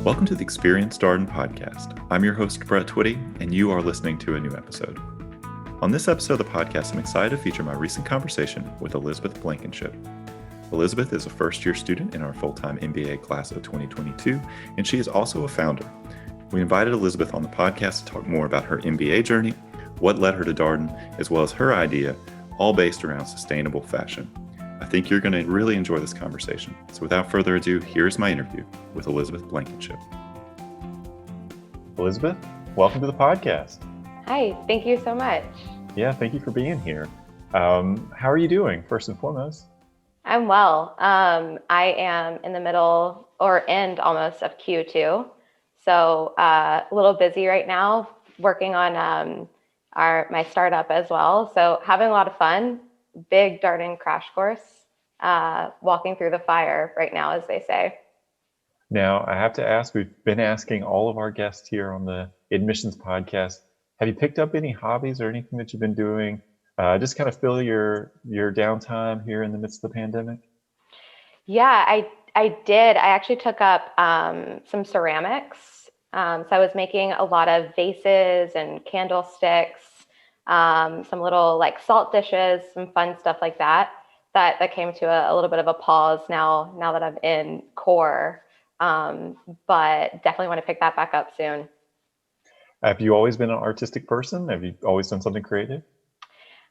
Welcome to the Experience Darden podcast. I'm your host, Brett Twitty, and you are listening to a new episode. On this episode of the podcast, I'm excited to feature my recent conversation with Elizabeth Blankenship. Elizabeth is a first-year student in our full-time MBA class of 2022, and she is also a founder. We invited Elizabeth on the podcast to talk more about her MBA journey, what led her to Darden, as well as her idea, all based around sustainable fashion. I think you're going to really enjoy this conversation. So without further ado, here's my interview with Elizabeth Blankenship. Elizabeth, welcome to the podcast. Hi, thank you so much. Yeah, thank you for being here. How are you doing, first and foremost? I'm well. I am in the middle or end almost of Q2. So a little busy right now, working on my startup as well. So having a lot of fun. Big Darden crash course, walking through the fire right now, as they say. Now, I have to ask, we've been asking all of our guests here on the Admissions podcast, have you picked up any hobbies or anything that you've been doing? Just kind of fill your downtime here in the midst of the pandemic? Yeah, I did. I actually took up some ceramics. So I was making a lot of vases and candlesticks, some little like salt dishes, some fun stuff like that. That came to a little bit of a pause now that I'm in core, but definitely want to pick that back up soon. Have you always been an artistic person? Have you always done something creative?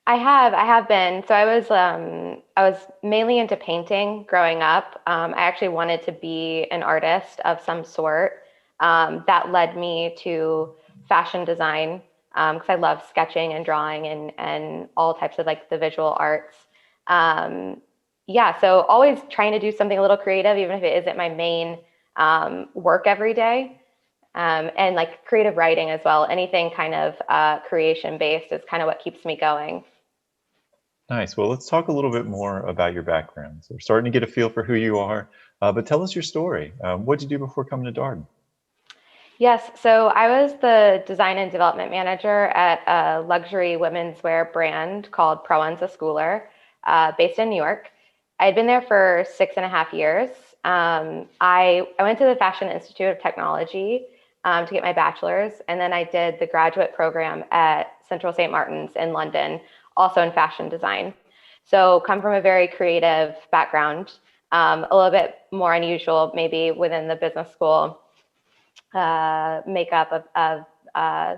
I have been. So I was mainly into painting growing up. I actually wanted to be an artist of some sort. That led me to fashion design, because I love sketching and drawing and all types of like the visual arts. So always trying to do something a little creative, even if it isn't my main work every day. And like creative writing as well. Anything kind of creation based is kind of what keeps me going. Nice. Well, let's talk a little bit more about your background. So we're starting to get a feel for who you are, but tell us your story. What did you do before coming to Darden? Yes, so I was the design and development manager at a luxury women's wear brand called Proenza Schooler, based in New York. I had been there for 6.5 years. I went to the Fashion Institute of Technology to get my bachelor's, and then I did the graduate program at Central St. Martin's in London, also in fashion design. So come from a very creative background, a little bit more unusual maybe within the business school makeup of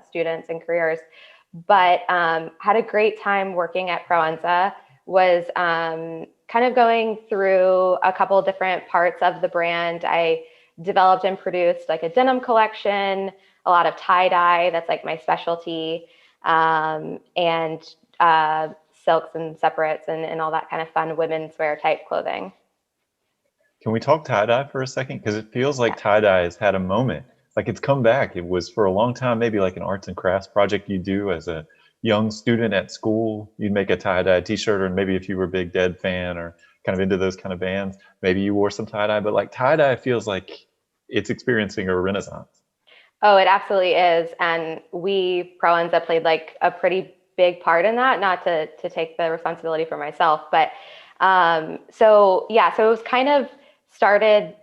students and careers, but had a great time working at Proenza. Was kind of going through a couple different parts of the brand. I developed and produced like a denim collection, a lot of tie-dye, that's like my specialty, and silks and separates and all that kind of fun women's wear type clothing. Can we talk tie-dye for a second? Because it feels like tie-dye has had a moment. Like it's come back. It was for a long time, maybe like an arts and crafts project you do as a young student at school. You'd make a tie-dye t-shirt, or maybe if you were a big Dead fan or kind of into those kind of bands, maybe you wore some tie-dye, but like tie-dye feels like it's experiencing a renaissance. Oh, it absolutely is. And Proenza played like a pretty big part in that, not to take the responsibility for myself, but so it was kind of started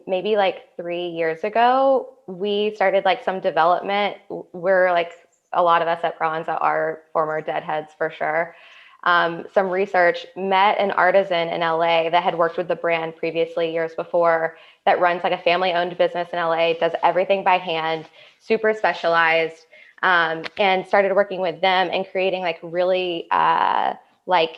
maybe like 3 years ago. We started like some development. We're like, a lot of us at Proenza are former Deadheads for sure. Some research, met an artisan in LA that had worked with the brand previously years before, that runs like a family owned business in LA, does everything by hand, super specialized, and started working with them and creating like really like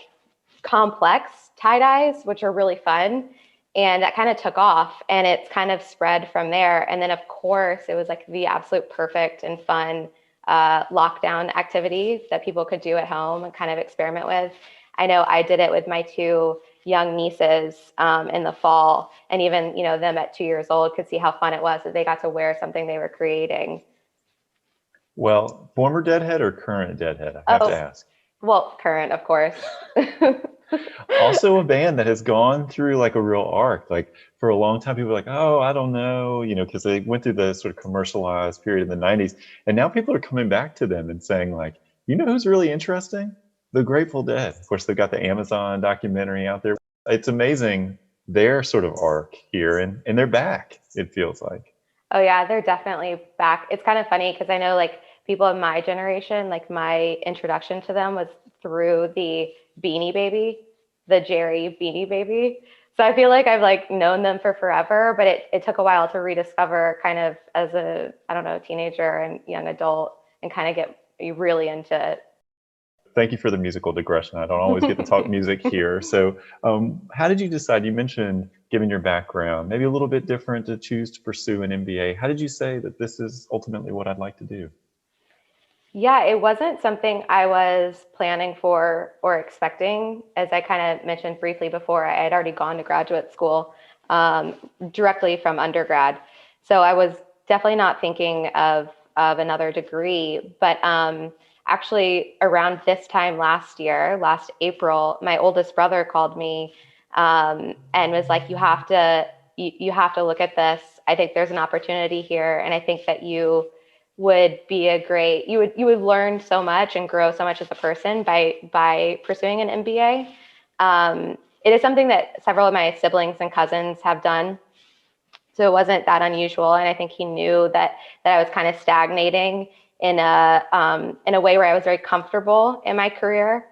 complex tie-dyes, which are really fun. And that kind of took off, and it's kind of spread from there. And then of course it was like the absolute perfect and fun lockdown activity that people could do at home and kind of experiment with. I know I did it with my 2 young nieces in the fall, and even, them at 2 years old could see how fun it was that they got to wear something they were creating. Well, former Deadhead or current Deadhead? I have to ask. Well, current, of course. Also a band that has gone through like a real arc. Like for a long time, people were like, oh, I don't know, because they went through the sort of commercialized period in the 90s. And now people are coming back to them and saying like, who's really interesting? The Grateful Dead. Of course, they've got the Amazon documentary out there. It's amazing their sort of arc here, and they're back, it feels like. Oh yeah, they're definitely back. It's kind of funny because I know like people of my generation, like my introduction to them was through the Beanie Baby, the Jerry Beanie Baby. So I feel like I've like known them for forever, but it took a while to rediscover kind of as a, I don't know, teenager and young adult and kind of get really into it. Thank you for the musical digression. I don't always get to talk music here. So, how did you decide? You mentioned, given your background, maybe a little bit different to choose to pursue an MBA. How did you say that this is ultimately what I'd like to do? Yeah, it wasn't something I was planning for or expecting. As I kind of mentioned briefly before, I had already gone to graduate school um, directly from undergrad. So I was definitely not thinking of another degree. But actually, around this time last year, last April, my oldest brother called me and was like, you have to look at this. I think there's an opportunity here. And I think that would be a great you would learn so much and grow so much as a person by pursuing an MBA. It is something that several of my siblings and cousins have done, so it wasn't that unusual. And I think he knew that I was kind of stagnating in a way where I was very comfortable in my career.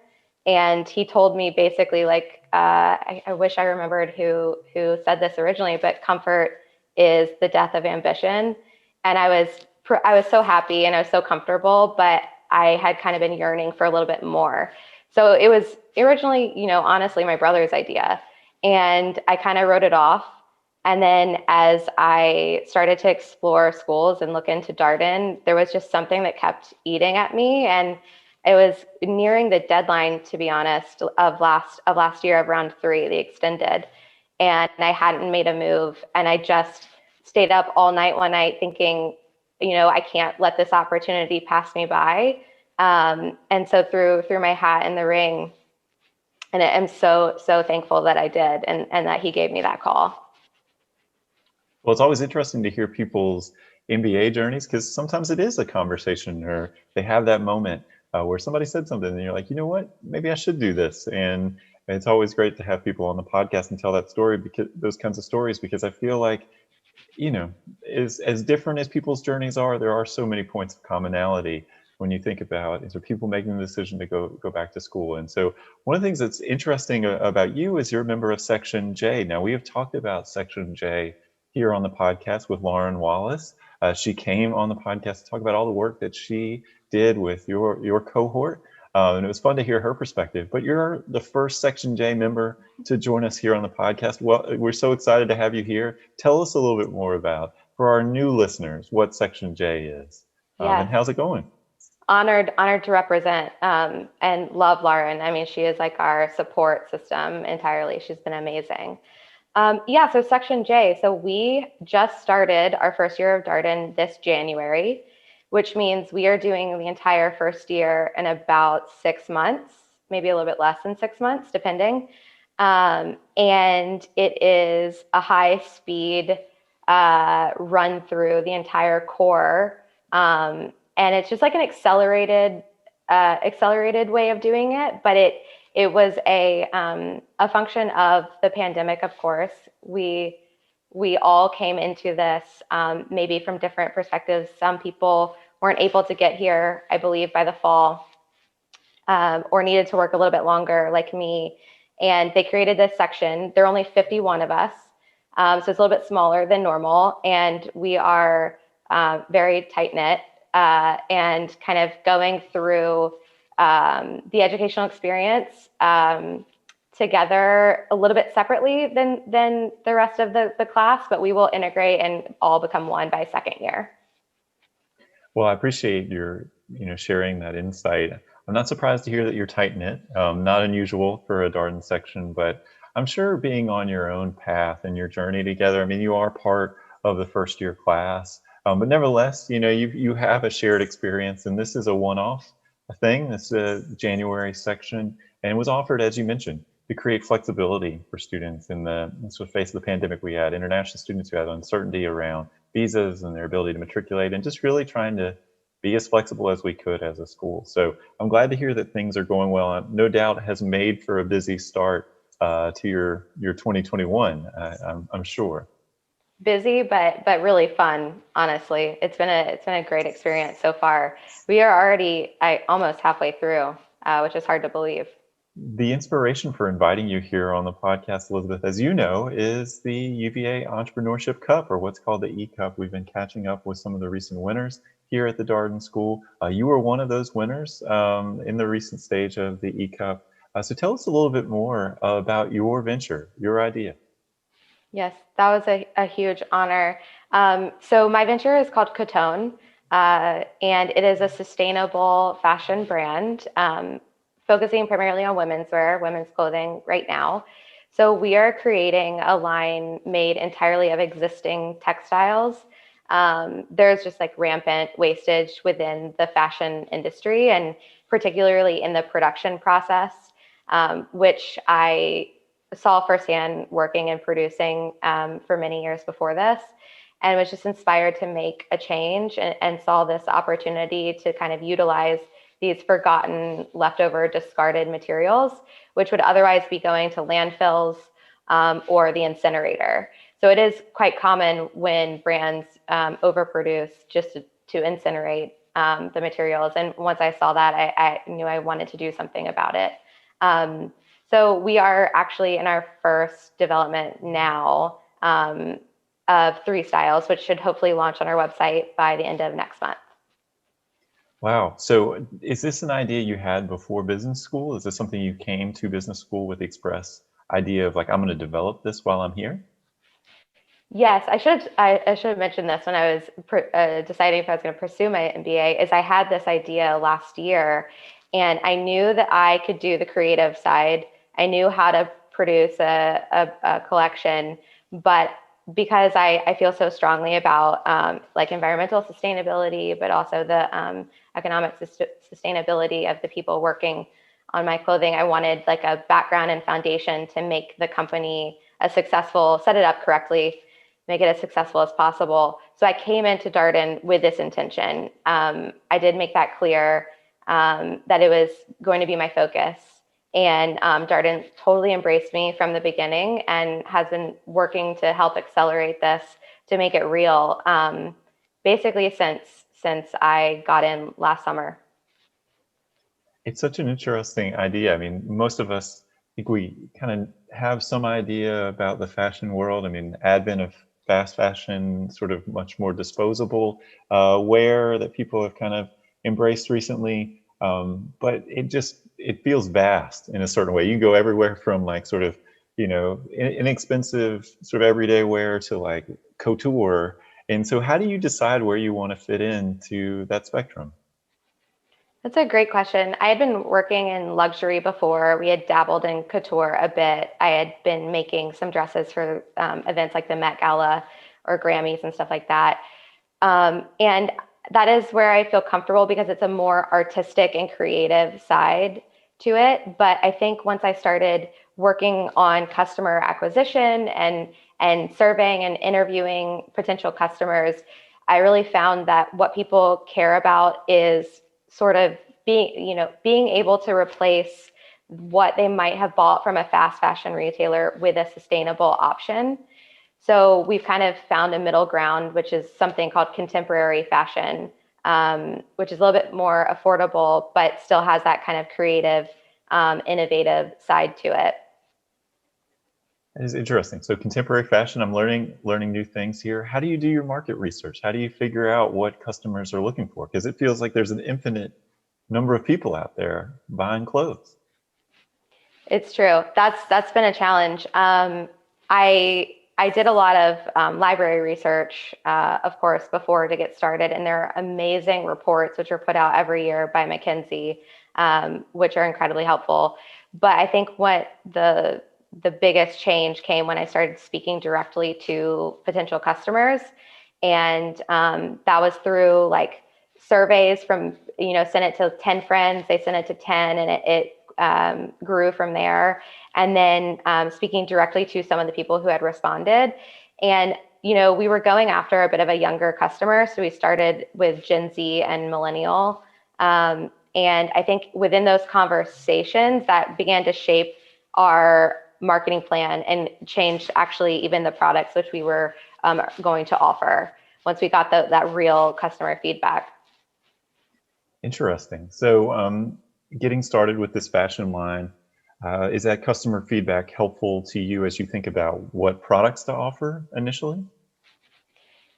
And he told me basically like I wish I remembered who said this originally, but comfort is the death of ambition. And I was so happy and I was so comfortable, but I had kind of been yearning for a little bit more. So it was originally, honestly, my brother's idea. And I kind of wrote it off. And then as I started to explore schools and look into Darden, there was just something that kept eating at me. And it was nearing the deadline, to be honest, of last year of round three, the extended. And I hadn't made a move. And I just stayed up all night one night thinking, I can't let this opportunity pass me by. And so threw my hat in the ring. And I'm so thankful that I did and that he gave me that call. Well, it's always interesting to hear people's MBA journeys because sometimes it is a conversation or they have that moment where somebody said something and you're like, you know what, maybe I should do this. And it's always great to have people on the podcast and tell that story, because those kinds of stories, because I feel like, as different as people's journeys are, there are so many points of commonality when you think about it. So people making the decision to go back to school. And so one of the things that's interesting about you is you're a member of Section J. Now, we have talked about Section J here on the podcast with Lauren Wallace. She came on the podcast to talk about all the work that she did with your cohort. And it was fun to hear her perspective. But you're the first Section J member to join us here on the podcast. Well, we're so excited to have you here. Tell us a little bit more about, for our new listeners, what Section J is and Yes. how's it going? Honored to represent and love Lauren. I mean, she is like our support system entirely. She's been amazing. Yeah, so Section J. So we just started our first year of Darden this January, which means we are doing the entire first year in about 6 months, maybe a little bit less than 6 months, depending. And it is a high speed run through the entire core. And it's just like an accelerated way of doing it, but it was a function of the pandemic. Of course, we all came into this maybe from different perspectives. Some people weren't able to get here, I believe, by the fall, or needed to work a little bit longer, like me. And they created this section. There are only 51 of us, so it's a little bit smaller than normal, and we are very tight knit and kind of going through the educational experience together a little bit separately than the rest of the class, but we will integrate and all become one by second year. Well, I appreciate your sharing that insight. I'm not surprised to hear that you're tight knit. Not unusual for a Darden section, but I'm sure being on your own path and your journey together. I mean, you are part of the first year class, but nevertheless, you have a shared experience, and this is a one-off thing. This is a January section, and it was offered, as you mentioned, to create flexibility for students in the sort of face of the pandemic. We had international students who had uncertainty around visas and their ability to matriculate, and just really trying to be as flexible as we could as a school. So I'm glad to hear that things are going well. No doubt has made for a busy start to your 2021, I'm sure. busy, but really fun. Honestly, it's been a great experience so far. We are already almost halfway through, which is hard to believe. The inspiration for inviting you here on the podcast, Elizabeth, as you know, is the UVA Entrepreneurship Cup, or what's called the E-Cup. We've been catching up with some of the recent winners here at the Darden School. You were one of those winners in the recent stage of the E-Cup. So tell us a little bit more about your venture, your idea. Yes, that was a huge honor. So my venture is called Coton, and it is a sustainable fashion brand, focusing primarily on women's wear, women's clothing right now. So we are creating a line made entirely of existing textiles. There's just like rampant wastage within the fashion industry, and particularly in the production process, which I saw firsthand working and producing for many years before this, and was just inspired to make a change, and saw this opportunity to kind of utilize these forgotten, leftover, discarded materials, which would otherwise be going to landfills or the incinerator. So it is quite common when brands overproduce just to incinerate the materials. And once I saw that, I knew I wanted to do something about it. So we are actually in our first development now of 3 styles, which should hopefully launch on our website by the end of next month. Wow. So is this an idea you had before business school? Is this something you came to business school with the express idea of like, I'm going to develop this while I'm here? Yes, I should have mentioned this when I was deciding if I was going to pursue my MBA. Is I had this idea last year, and I knew that I could do the creative side. I knew how to produce a collection, but because I feel so strongly about like environmental sustainability, but also the economic sustainability of the people working on my clothing, I wanted like a background and foundation to make the company a successful, set it up correctly, make it as successful as possible. So I came into Darden with this intention. I did make that clear that it was going to be my focus. And Darden totally embraced me from the beginning and has been working to help accelerate this to make it real, basically since I got in last summer. It's such an interesting idea. I mean, most of us, I think we kind of have some idea about the fashion world. I mean, advent of fast fashion, sort of much more disposable wear that people have kind of embraced recently. But it feels vast in a certain way. You can go everywhere from like sort of, inexpensive sort of everyday wear to like couture. And so how do you decide where you want to fit into that spectrum? That's a great question. I had been working in luxury before. We had dabbled in couture a bit. I had been making some dresses for events like the Met Gala or Grammys and stuff like that. And that is where I feel comfortable because it's a more artistic and creative side to it. But I think once I started working on customer acquisition and surveying and interviewing potential customers, I really found that what people care about is sort of being able to replace what they might have bought from a fast fashion retailer with a sustainable option. So we've kind of found a middle ground, which is something called contemporary fashion, which is a little bit more affordable, but still has that kind of creative, innovative side to it. It is interesting. So contemporary fashion, I'm learning new things here. How do you do your market research? How do you figure out what customers are looking for? Because it feels like there's an infinite number of people out there buying clothes. It's true. That's been a challenge. I did a lot of library research, of course, before to get started, and there are amazing reports which are put out every year by McKinsey, which are incredibly helpful. But I think what the biggest change came when I started speaking directdirectly to potential customers, and that was through like surveys from sent it to 10 friends, they sent it to 10, and it grew from there. And then speaking directly to some of the people who had responded. And, we were going after a bit of a younger customer. So we started with Gen Z and millennial. And I think within those conversations that began to shape our marketing plan and changed actually even the products which we were going to offer once we got that real customer feedback. Interesting. So getting started with this fashion line, is that customer feedback helpful to you as you think about what products to offer initially?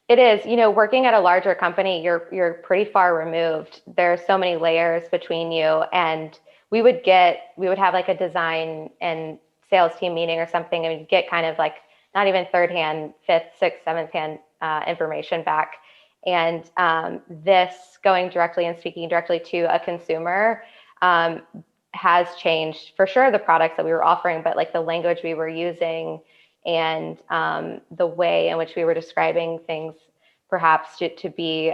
It is, working at a larger company, you're pretty far removed. There are so many layers between you, and we would have like a design and sales team meeting or something, and we'd get kind of like not even third hand, fifth, sixth, seventh hand information back. And this going directly and speaking directly to a consumer has changed for sure the products that we were offering, but like the language we were using and the way in which we were describing things, perhaps to be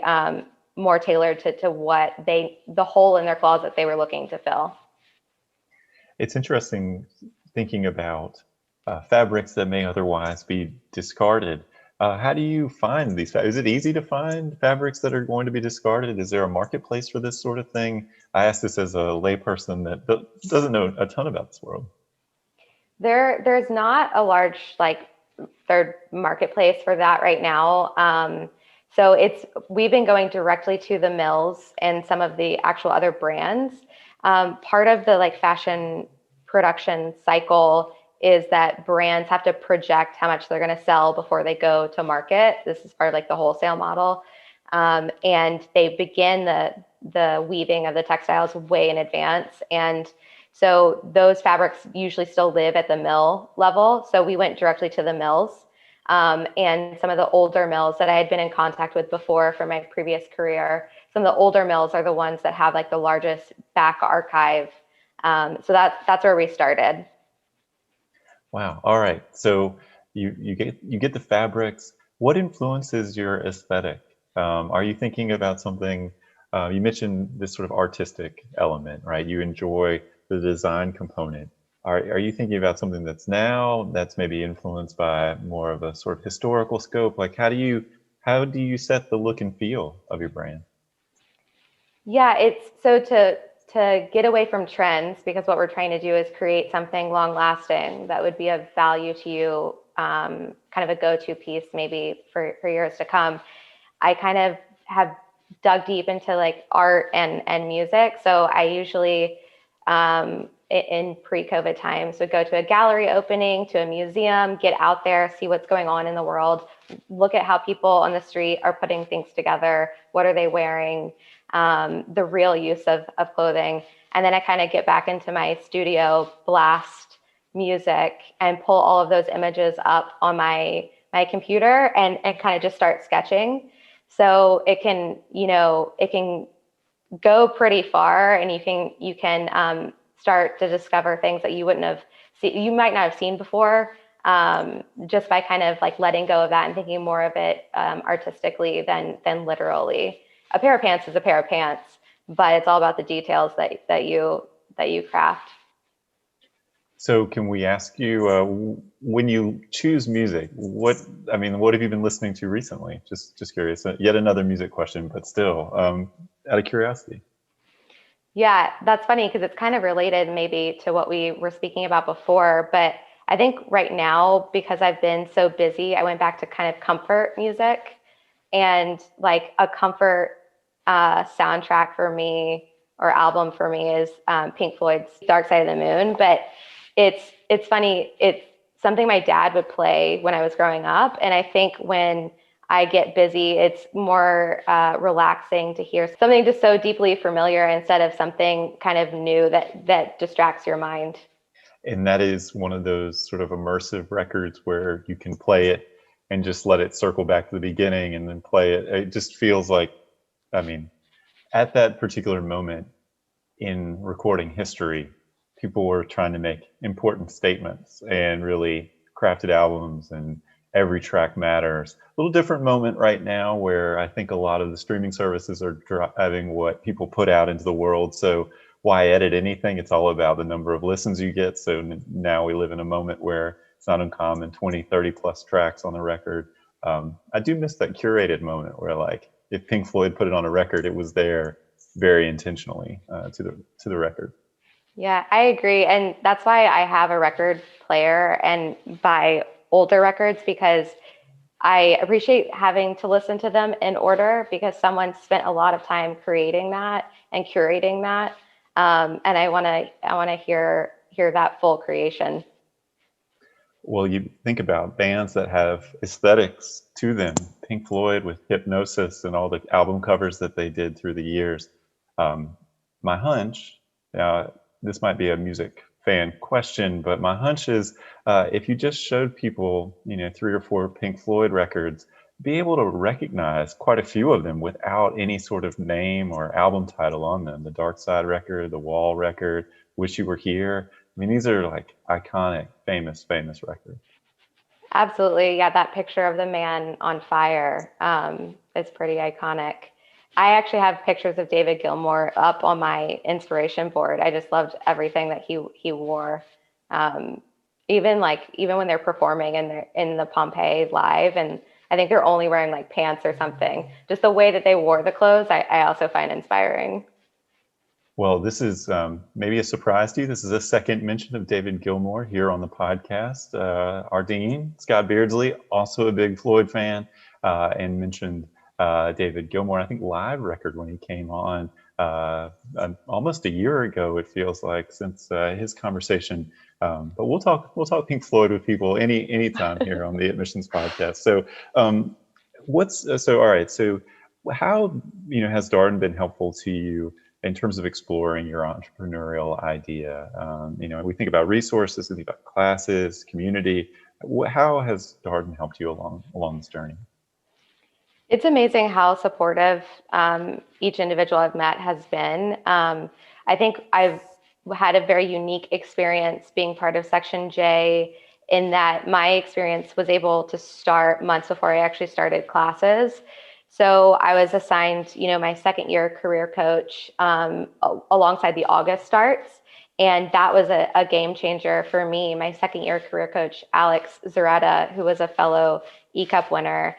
more tailored to what the hole in their closet they were looking to fill. It's interesting thinking about fabrics that may otherwise be discarded. How do you find these? Is it easy to find fabrics that are going to be discarded? Is there a marketplace for this sort of thing? I ask this as a layperson that doesn't know a ton about this world. There's not a large like third marketplace for that right now. So we've been going directly to the mills and some of the actual other brands. Part of the like fashion production cycle is that brands have to project how much they're going to sell before they go to market. This is part of like the wholesale model. And they begin the weaving of the textiles way in advance. And so those fabrics usually still live at the mill level. So we went directly to the mills. And some of the older mills that I had been in contact with before from my previous career, some of the older mills are the ones that have like the largest back archive. So that's where we started. Wow. All right. So you get the fabrics. What influences your aesthetic? Are you thinking about something? You mentioned this sort of artistic element, right? You enjoy the design component. Are you thinking about something that's maybe influenced by more of a sort of historical scope? Like how do you set the look and feel of your brand? Yeah, it's so to get away from trends, because what we're trying to do is create something long lasting that would be of value to you, kind of a go-to piece maybe for years to come. I kind of have dug deep into like art and music. So I usually in pre-COVID times would go to a gallery opening, to a museum, get out there, see what's going on in the world, look at how people on the street are putting things together, what are they wearing, the real use of clothing. And then I kind of get back into my studio, blast music, and pull all of those images up on my computer and kind of just start sketching. So it can go pretty far, and you can start to discover things that you you might not have seen before, just by kind of like letting go of that and thinking more of it artistically than literally. A pair of pants is a pair of pants, but it's all about the details that you craft. So can we ask you, when you choose music, what have you been listening to recently? Just curious. Yet another music question, but still, out of curiosity. Yeah, that's funny because it's kind of related maybe to what we were speaking about before. But I think right now, because I've been so busy, I went back to kind of comfort music, and like a comfort soundtrack for me or album for me is Pink Floyd's Dark Side of the Moon. But it's funny. It's something my dad would play when I was growing up. And I think when I get busy, it's more relaxing to hear something just so deeply familiar instead of something kind of new that distracts your mind. And that is one of those sort of immersive records where you can play it and just let it circle back to the beginning and then play it. It just feels like, at that particular moment in recording history, people were trying to make important statements and really crafted albums, and every track matters. A little different moment right now where I think a lot of the streaming services are driving what people put out into the world. So why edit anything? It's all about the number of listens you get. So now we live in a moment where it's not uncommon, 20, 30 plus tracks on the record. I do miss that curated moment where, like, if Pink Floyd put it on a record, it was there very intentionally to the record. Yeah, I agree. And that's why I have a record player and buy older records, because I appreciate having to listen to them in order because someone spent a lot of time creating that and curating that. And I want to hear that full creation. Well, you think about bands that have aesthetics to them, Pink Floyd with Hypnosis and all the album covers that they did through the years. Um, my hunch, now this might be a music fan question, but my hunch is if you just showed people, 3 or 4 Pink Floyd records, be able to recognize quite a few of them without any sort of name or album title on them. The Dark Side record, the Wall record, Wish You Were Here. I mean, these are like iconic, famous records. Absolutely. Yeah, that picture of the man on fire is pretty iconic. I actually have pictures of David Gilmour up on my inspiration board. I just loved everything that he wore. Um, even when they're performing and they're in the Pompeii live, and I think they're only wearing like pants or something. Just the way that they wore the clothes, I also find inspiring. Well, this is maybe a surprise to you. This is a second mention of David Gilmour here on the podcast. Our dean, Scott Beardsley, also a big Floyd fan, and mentioned David Gilmour, I think live record when he came on almost a year ago, it feels like, since his conversation. But we'll talk Pink Floyd with people anytime here on the Admissions podcast. So all right. So how has Darden been helpful to you in terms of exploring your entrepreneurial idea? We think about resources, we think about classes, community. How has Darden helped you along this journey? It's amazing how supportive each individual I've met has been. I think I've had a very unique experience being part of Section J in that my experience was able to start months before I actually started classes. So I was assigned, my second year career coach alongside the August starts. And that was a game changer for me. My second year career coach, Alex Zaretta, who was a fellow E-Cup winner,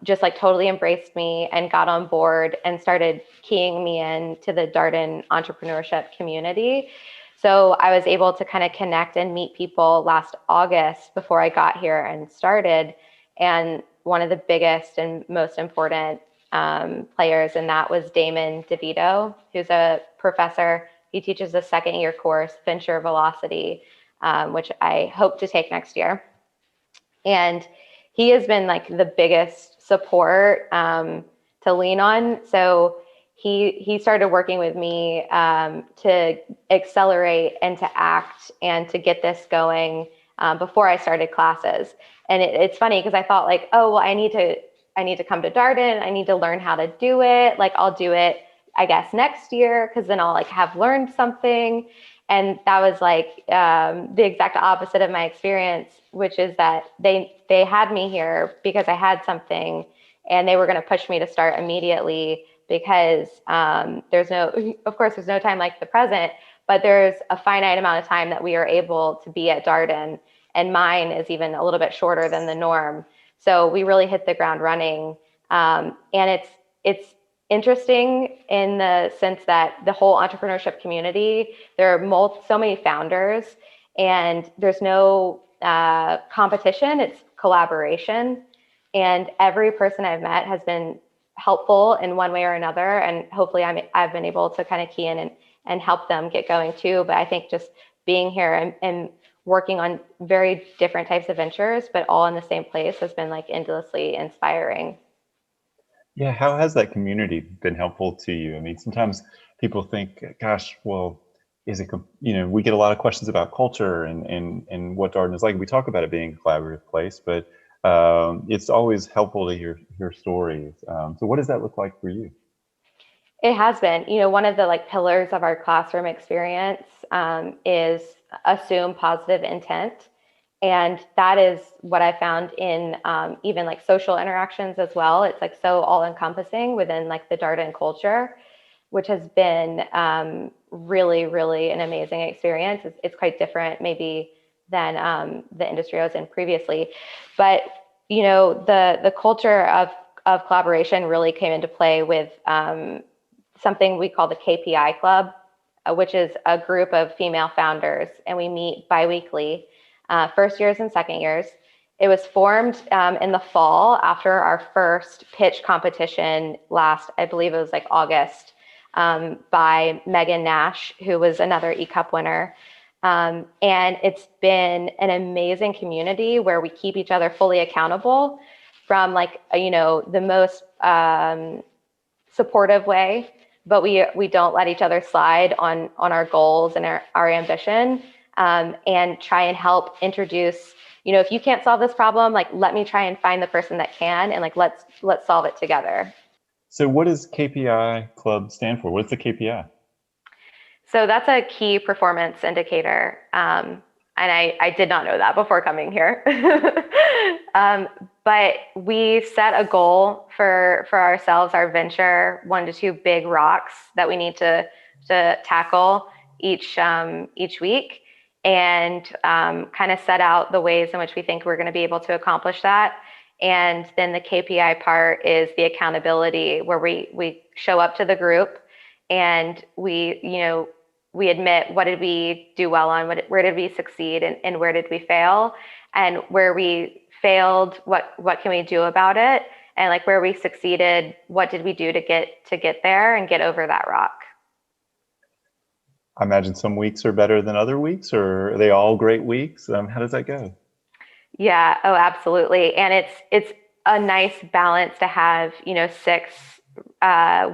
just like totally embraced me and got on board and started keying me in to the Darden entrepreneurship community. So I was able to kind of connect and meet people last August before I got here and started. And one of the biggest and most important players in that was Damon DeVito, who's a professor. He teaches a second year course, Venture Velocity, which I hope to take next year. And he has been like the biggest support to lean on. So he started working with me to accelerate and to act and to get this going before I started classes. And it's funny because I thought like, oh, well, I need to come to Darden. I need to learn how to do it. Like I'll do it, I guess, next year, because then I'll like have learned something. And that was like the exact opposite of my experience, which is that they had me here because I had something, and they were going to push me to start immediately because there's no time like the present, but there's a finite amount of time that we are able to be at Darden, and mine is even a little bit shorter than the norm. So we really hit the ground running, and it's interesting in the sense that the whole entrepreneurship community, there are so many founders, and there's no competition, it's collaboration. And every person I've met has been helpful in one way or another. And hopefully I've been able to kind of key in and help them get going too. But I think just being here and working on very different types of ventures, but all in the same place, has been like endlessly inspiring. Yeah, how has that community been helpful to you? I mean, sometimes people think, gosh, well, is it, we get a lot of questions about culture and what Darden is like. We talk about it being a collaborative place, but it's always helpful to hear stories. So what does that look like for you? It has been, one of the like pillars of our classroom experience is assume positive intent. And that is what I found in even like social interactions as well. It's like so all encompassing within like the Darden culture, which has been really, really an amazing experience. It's quite different maybe than the industry I was in previously. But, the culture of collaboration really came into play with something we call the KPI Club, which is a group of female founders, and we meet biweekly, first years and second years. It was formed in the fall after our first pitch competition last, I believe it was like August, by Megan Nash, who was another E-Cup winner. And it's been an amazing community where we keep each other fully accountable from like, the most supportive way, but we don't let each other slide on our goals and our ambition, and try and help introduce, if you can't solve this problem, like let me try and find the person that can, and like let's solve it together. So what does KPI Club stand for? What's the KPI? So that's a key performance indicator. And I did not know that before coming here. But we set a goal for ourselves, our venture, 1 to 2 big rocks that we need to tackle each week, and kind of set out the ways in which we think we're going to be able to accomplish that. And then the KPI part is the accountability, where we show up to the group and we admit, what did we do well on, where did we succeed, and where did we fail, and where we failed, what can we do about it, and like where we succeeded, what did we do to get there and get over that rock. I imagine some weeks are better than other weeks, or are they all great weeks? How does that go? Yeah, oh, absolutely. And it's a nice balance to have, 6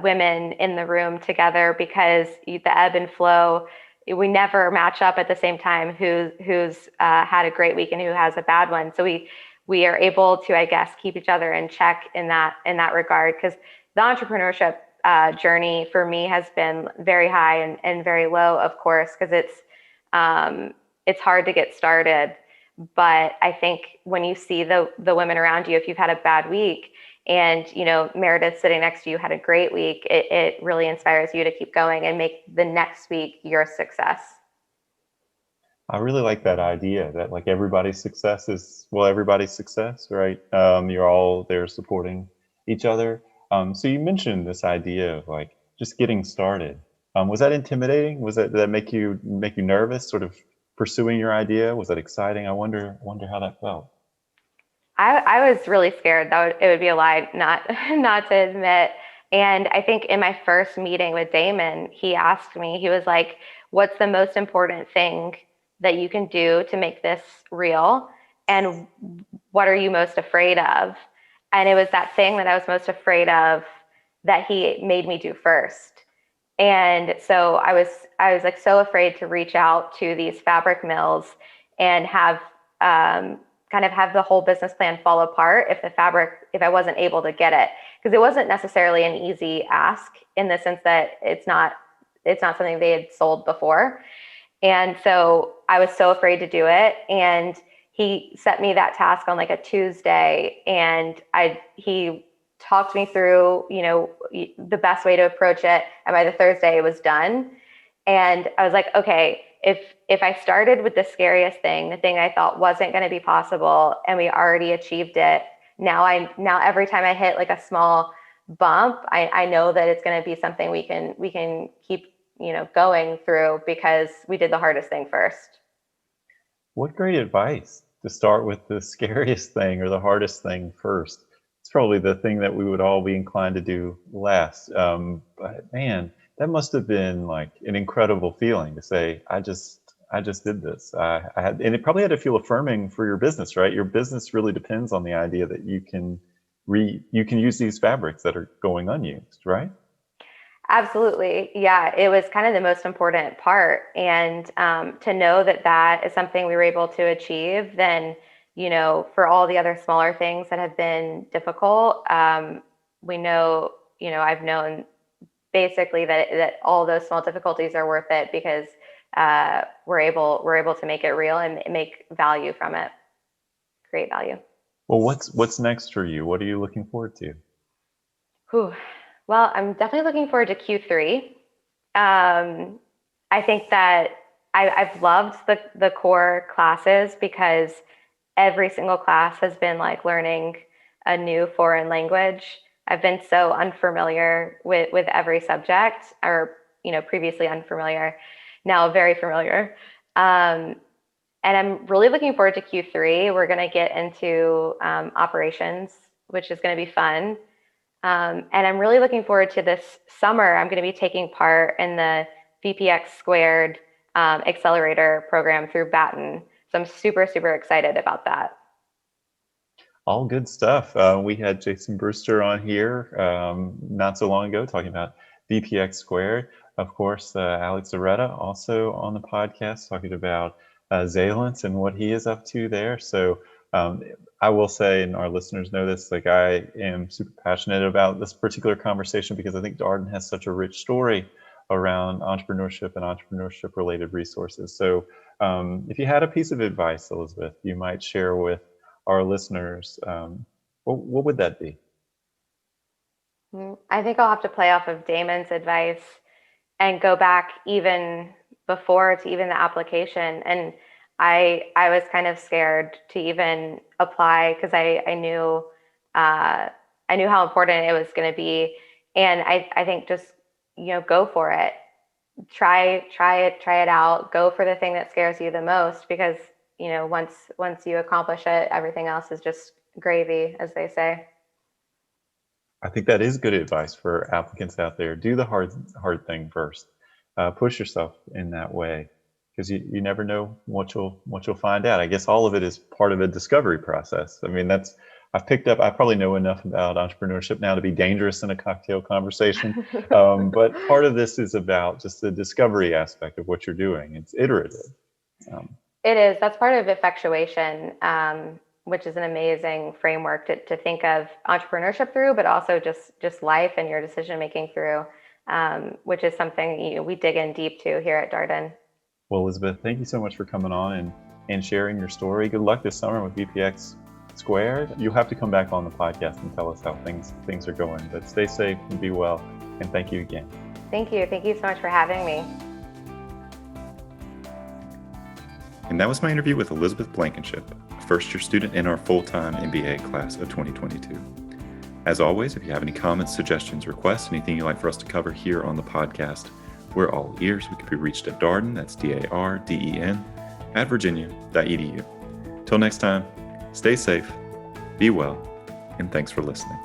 women in the room together, because the ebb and flow, we never match up at the same time who's had a great week and who has a bad one. So we are able to, I guess, keep each other in check in that regard, because the entrepreneurship journey for me has been very high and very low, of course, because it's hard to get started. But I think when you see the women around you, if you've had a bad week and Meredith sitting next to you had a great week, it really inspires you to keep going and make the next week your success. I really like that idea that like everybody's success is, well, everybody's success, right? You're all there supporting each other. So you mentioned this idea of like just getting started. Was that intimidating? Did that make you nervous, sort of pursuing your idea? Was that exciting? I wonder how that felt. I was really scared. It would be a lie not to admit. And I think in my first meeting with Damon, he asked me, he was like, what's the most important thing that you can do to make this real? And what are you most afraid of? And it was that thing that I was most afraid of that he made me do first. And so I was like so afraid to reach out to these fabric mills and have kind of have the whole business plan fall apart if I wasn't able to get it, because it wasn't necessarily an easy ask in the sense that it's not something they had sold before. And so I was so afraid to do it. And he set me that task on like a Tuesday, and he talked me through, the best way to approach it. And by the Thursday it was done. And I was like, okay, if I started with the scariest thing, the thing I thought wasn't going to be possible, and we already achieved it, now every time I hit like a small bump, I know that it's going to be something we can keep, going through, because we did the hardest thing first. What great advice to start with the scariest thing or the hardest thing first. It's probably the thing that we would all be inclined to do last. But man, that must have been like an incredible feeling to say, I just did this. And it probably had to feel affirming for your business, right? Your business really depends on the idea that you can use these fabrics that are going unused, right? Absolutely. Yeah, it was kind of the most important part. And to know that is something we were able to achieve, then, for all the other smaller things that have been difficult, we know, I've known basically that all those small difficulties are worth it, because we're able to make it real and make value from it, create value. Well, what's next for you? What are you looking forward to? Whew. Well, I'm definitely looking forward to Q3. I think that I've loved the core classes, because every single class has been like learning a new foreign language. I've been so unfamiliar with every subject, or previously unfamiliar, now very familiar. And I'm really looking forward to Q3. We're going to get into operations, which is going to be fun. And I'm really looking forward to this summer. I'm going to be taking part in the VPX Squared accelerator program through Baton. So I'm super, super excited about that. All good stuff. We had Jason Brewster on here not so long ago talking about VPX Squared. Of course, Alex Zaretta also on the podcast talking about Zaylence and what he is up to there. So I will say, and our listeners know this, like I am super passionate about this particular conversation because I think Darden has such a rich story around entrepreneurship and entrepreneurship related resources. So if you had a piece of advice, Elizabeth, you might share with our listeners, what would that be? I think I'll have to play off of Damon's advice and go back even before to even the application. And I was kind of scared to even apply because I knew how important it was going to be. And I think just, go for it. Try it out. Go for the thing that scares you the most because, once you accomplish it, everything else is just gravy, as they say. I think that is good advice for applicants out there. Do the hard thing first. Push yourself in that way because you never know what you'll find out. I guess all of it is part of a discovery process. I mean, I probably know enough about entrepreneurship now to be dangerous in a cocktail conversation. But part of this is about just the discovery aspect of what you're doing. It's iterative. It is. That's part of effectuation, which is an amazing framework to think of entrepreneurship through, but also just life and your decision making through, which is something we dig in deep to here at Darden. Well, Elizabeth, thank you so much for coming on and sharing your story. Good luck this summer with VPX Squared. You'll have to come back on the podcast and tell us how things are going. But stay safe and be well. And thank you again. Thank you. Thank you so much for having me. And that was my interview with Elizabeth Blankenship, a first-year student in our full-time MBA class of 2022. As always, if you have any comments, suggestions, requests, anything you'd like for us to cover here on the podcast, we're all ears. We can be reached at Darden, that's DARDEN, @virginia.edu. Till next time, stay safe, be well, and thanks for listening.